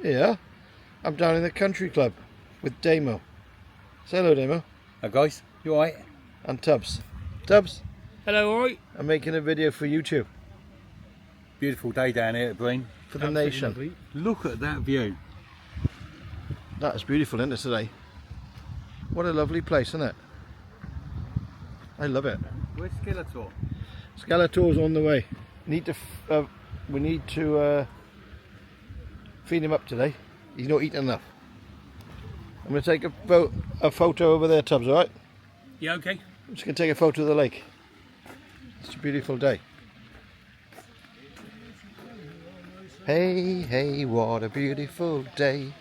Yeah, I'm down in the country club with Damo. Say hello, Damo. Hi guys, you alright? And Tubbs. Tubbs, Hello, alright? I'm making a video for YouTube. Beautiful day down here at Breen. For the nation. Lovely. Look at that view. That is beautiful, isn't it, today? What a lovely place, isn't it? I love it. Where's Skeletor? Skeletor's on the way. We need to feed him up today. He's not eating enough. I'm going to take a photo over there, Tubbs, alright? Yeah, okay. I'm just going to take a photo of the lake. It's a beautiful day. Hey, hey, what a beautiful day.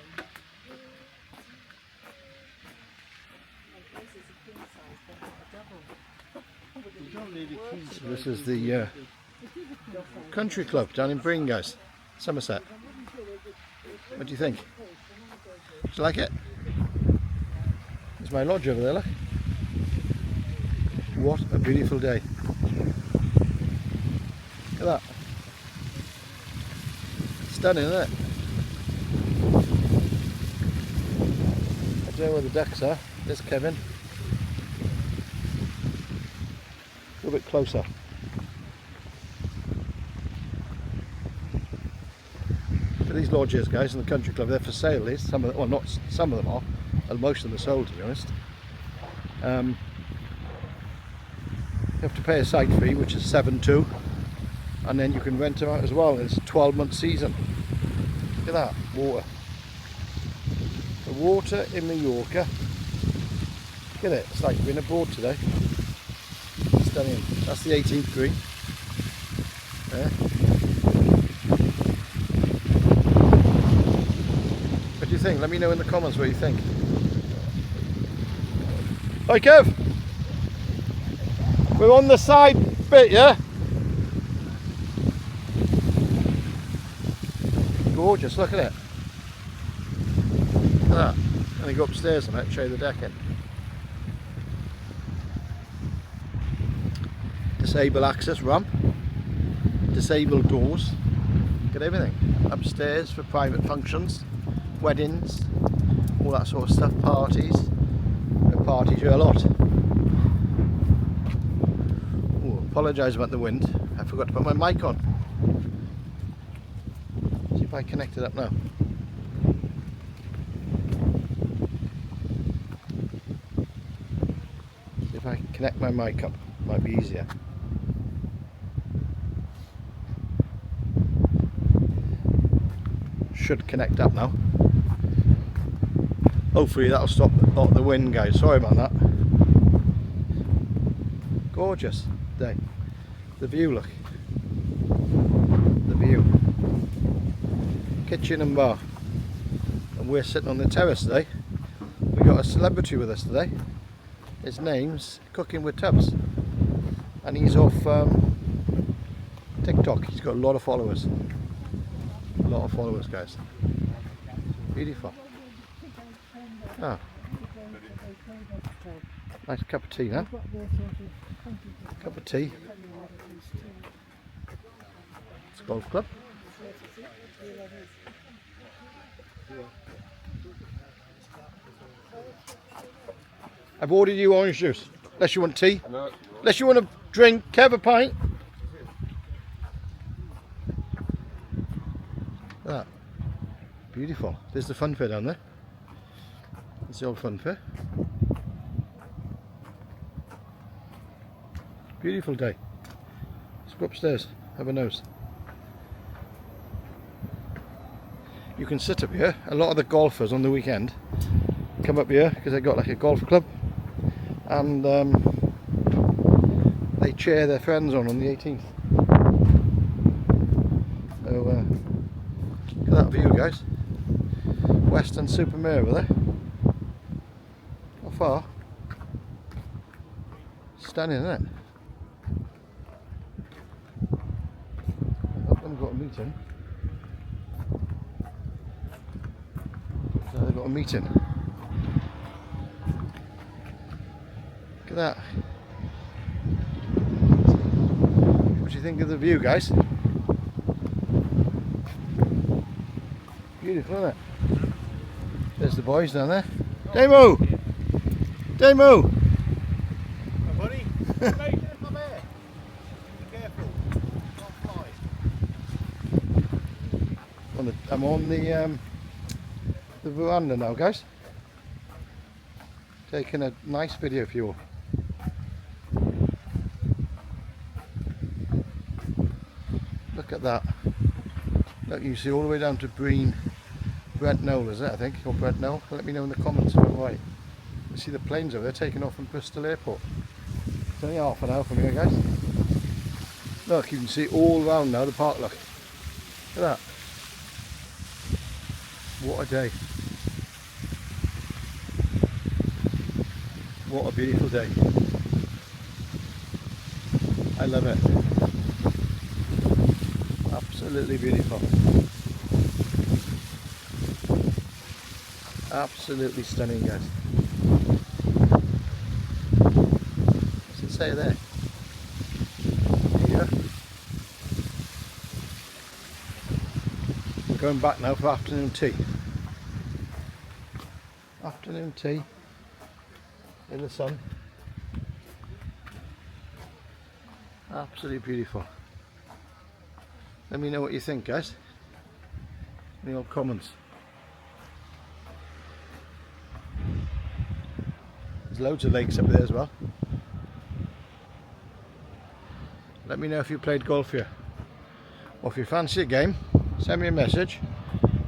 So this is the country club down in Breen, guys. Somerset. What do you think? Do you like it? There's my lodge over there, look. What a beautiful day. Look at that. Stunning, isn't it? I don't know where the ducks are. There's Kevin. A little bit closer. But these lodges, guys, in the country club, they're for sale. Some of them, well, not some of them are, and most of them are sold, to be honest. You have to pay a site fee, which is $7.2, and then you can rent them out as well. It's a 12-month season. Look at that water. The water in Mallorca. Look at it. It's like being abroad today. Stunning. That's the 18th green. There. What do you think? Let me know in the comments what you think. Hi Kev! We're on the side bit, yeah? Gorgeous, look at it. Look at that. Let me go upstairs and show you the decking. Disable access ramp, disabled doors, get everything. Upstairs for private functions, weddings, all that sort of stuff, parties. The parties here a lot. Ooh, apologise about the wind, I forgot to put my mic on. See if I connect it up now. See if I can connect my mic up, might be easier. Should connect up now. Hopefully that'll stop the wind, guys. Sorry about that. Gorgeous day. The view, look. The view. Kitchen and bar. And we're sitting on the terrace today. We got a celebrity with us today. His name's Cooking with Tubbs. And he's off TikTok. He's got a lot of followers. A lot of followers, guys. Beautiful. Ah. Nice cup of tea now. Cup of tea. It's a golf club. I've ordered you orange juice. Unless you want tea. No. Unless you want to drink, Kev, a pint. That. Beautiful. There's the fun fair down there. There's the old fun fair. Beautiful day. Let's go upstairs, have a nose. You can sit up here. A lot of the golfers on the weekend come up here because they've got like a golf club, and they cheer their friends on the 18th. So look at that view, guys. Western Supermare over there. Not far. Stunning, isn't it? I've got a meeting. So they've got a meeting. Look at that. What do you think of the view, guys? Beautiful, isn't it? There's the boys down there. Damo! Damo! Buddy, come here. Be careful. Don't fly. I'm on the veranda now, guys. Taking a nice video for you all. Look at that. Look, you see all the way down to Brent Knoll, is it, I think, or Brent Knoll? Let me know in the comments if I'm right. You see the planes over there taking off from Bristol Airport. It's only half an hour from here, guys. Look, you can see all around now the park, look. Look at that. What a day. What a beautiful day. I love it. Absolutely beautiful. Absolutely stunning, guys. What's it say there? Yeah. We're going back now for afternoon tea. Afternoon tea in the sun. Absolutely beautiful. Let me know what you think, guys. In the old comments. There's loads of lakes up there as well. Let me know if you played golf here. Or if you fancy a game, send me a message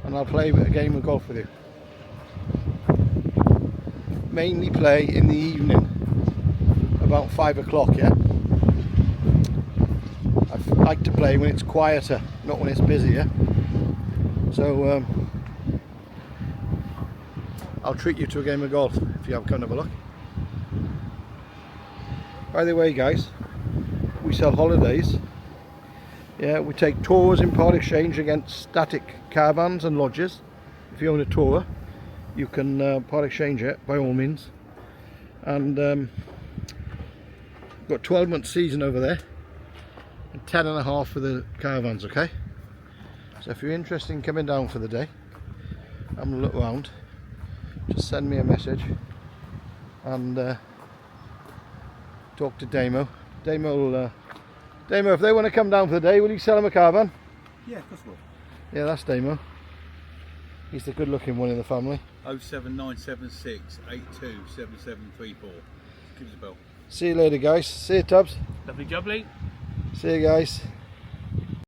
and I'll play a game of golf with you. Mainly play in the evening, about 5 o'clock, yeah? I like to play when it's quieter, not when it's busy, yeah? So I'll treat you to a game of golf if you have come and have a look. By the way, guys, we sell holidays. Yeah, we take tours in part exchange against static caravans and lodges. If you own a tour, you can part exchange it by all means. And got 12-month season over there and 10.5 for the caravans, okay? So if you're interested in coming down for the day, I'm gonna look around, just send me a message and talk to Damo. Damo, if they want to come down for the day, will you sell them a caravan? Yeah, of course we will. Yeah, that's Damo. He's the good looking one in the family. 07976 827734. Give us a bell. See you later, guys. See you, Tubbs. Lovely jubbly. See you, guys.